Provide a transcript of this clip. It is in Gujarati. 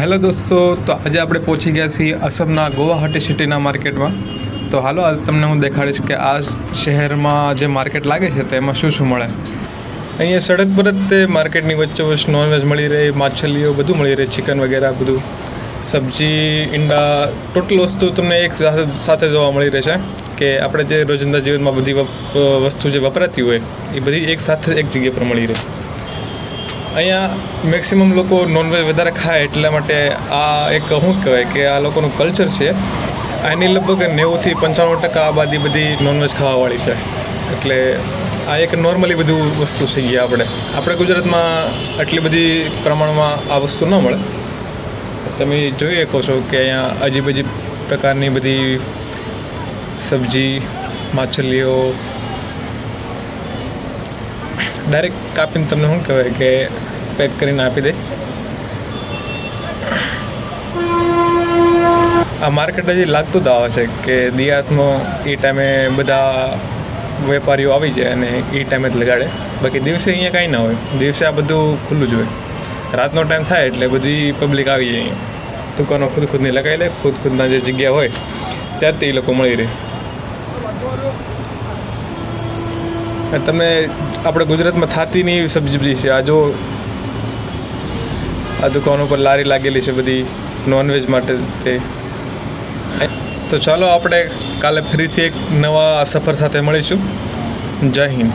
હેલો દોસ્તો, તો આજે આપણે પહોંચી ગયા છીએ અસમના ગુવાહાટી સિટીના માર્કેટમાં. તો હાલો આજ તમને હું દેખાડીશ કે આ શહેરમાં જે માર્કેટ લાગે છે તો એમાં શું શું મળે. અહીંયા સડક પર જ તે માર્કેટની વચ્ચોવચ્ચ નોનવેજ મળી રહે, માછલીઓ બધું મળી રહે, ચિકન વગેરે બધું, સબ્જી, ઈંડા, ટોટલ વસ્તુ તમને એક સાથે જોવા મળી રહેશે. કે આપણે જે રોજિંદા જીવનમાં બધી વસ્તુ જે વપરાતી હોય એ બધી એક સાથે એક જગ્યા પર મળી રહે. અહીંયા મેક્સિમમ લોકો નોનવેજ વધારે ખાય એટલા માટે આ એક શું કહેવાય કે આ લોકોનું કલ્ચર છે. આની લગભગ 90-95% આબાદી બધી નોનવેજ ખાવાવાળી છે. એટલે આ એક નોર્મલી બધું વસ્તુ થઈ ગયા. આપણે ગુજરાતમાં આટલી બધી પ્રમાણમાં આ વસ્તુ ન મળે. તમે જોઈ શકો છો કે અહીંયા અજીબ અજીબ પ્રકારની બધી સબ્જી, માછલીઓ ડાયરેક્ટ કાપીને તમને શું કહેવાય કે પેક કરીને આપી દે. આ માર્કેટ હજી લાગતું જ આવે છે કે દિયાતમાં એ ટાઈમે બધા વેપારીઓ આવી જાય અને એ ટાઈમે જ લગાડે. બાકી દિવસે અહીંયા કાંઈ ના હોય. દિવસે આ બધું ખુલ્લું જ હોય. રાતનો ટાઈમ થાય એટલે બધી પબ્લિક આવી જાય. અહીંયા દુકાનો ખુદની લગાવી લે, ખુદના જે જગ્યા હોય ત્યાં જ એ લોકો મળી રહે. તમને આપણે ગુજરાતમાં થતી નહીં એવી સબ્જી બધી છે. આ જો આ દુકાનો પર લારી લાગેલી છે બધી નોનવેજ માટે. તો ચાલો આપણે કાલે ફરીથી એક નવા સફર સાથે મળીશું. જય હિન્દ.